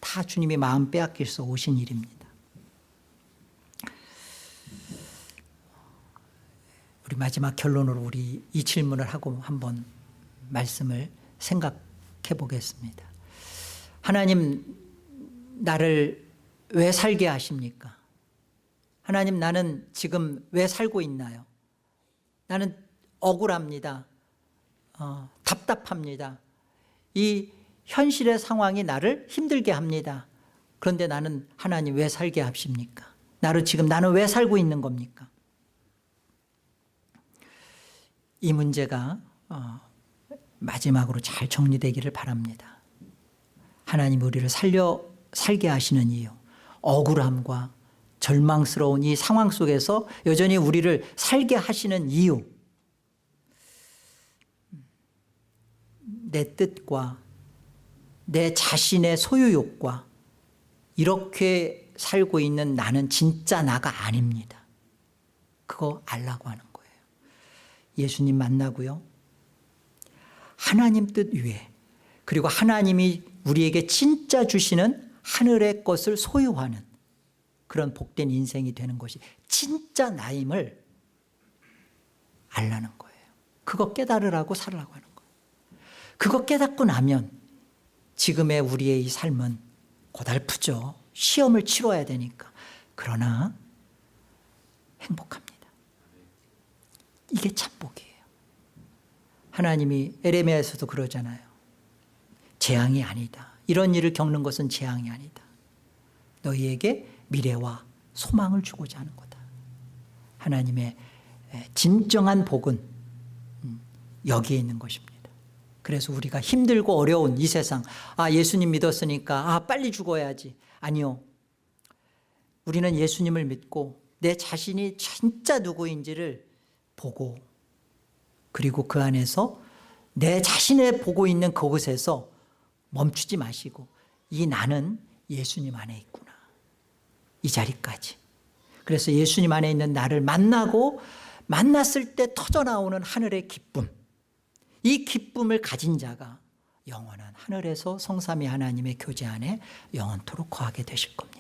다 주님이 마음 빼앗기셔서 오신 일입니다. 우리 마지막 결론으로 우리 이 질문을 하고 한번 말씀을 생각해 보겠습니다. 하나님, 나를 왜 살게 하십니까? 하나님, 나는 지금 왜 살고 있나요? 나는 억울합니다. 답답합니다. 이 현실의 상황이 나를 힘들게 합니다. 그런데 나는 하나님 왜 살게 하십니까? 나는 왜 살고 있는 겁니까? 이 문제가 마지막으로 잘 정리되기를 바랍니다. 하나님 우리를 살게 하시는 이유, 억울함과 절망스러운 이 상황 속에서 여전히 우리를 살게 하시는 이유, 내 뜻과 내 자신의 소유욕과 이렇게 살고 있는 나는 진짜 나가 아닙니다. 그거 알라고 하는 거예요. 예수님 만나고요, 하나님 뜻 위에, 그리고 하나님이 우리에게 진짜 주시는 하늘의 것을 소유하는 그런 복된 인생이 되는 것이 진짜 나임을 알라는 거예요. 그거 깨달으라고 살으라고 하는 거예요. 그거 깨닫고 나면 지금의 우리의 이 삶은 고달프죠. 시험을 치러야 되니까. 그러나 행복합니다. 이게 참 복이에요. 하나님이 에레미야에서도 그러잖아요. 재앙이 아니다. 이런 일을 겪는 것은 재앙이 아니다. 너희에게 미래와 소망을 주고자 하는 거다. 하나님의 진정한 복은 여기에 있는 것입니다. 그래서 우리가 힘들고 어려운 이 세상, 예수님 믿었으니까 빨리 죽어야지. 아니요. 우리는 예수님을 믿고 내 자신이 진짜 누구인지를 보고, 그리고 그 안에서 내 자신을 보고 있는 그곳에서 멈추지 마시고, 이 나는 예수님 안에 있구나, 이 자리까지. 그래서 예수님 안에 있는 나를 만나고, 만났을 때 터져나오는 하늘의 기쁨, 이 기쁨을 가진 자가 영원한 하늘에서 성삼위 하나님의 교제 안에 영원토록 거하게 되실 겁니다.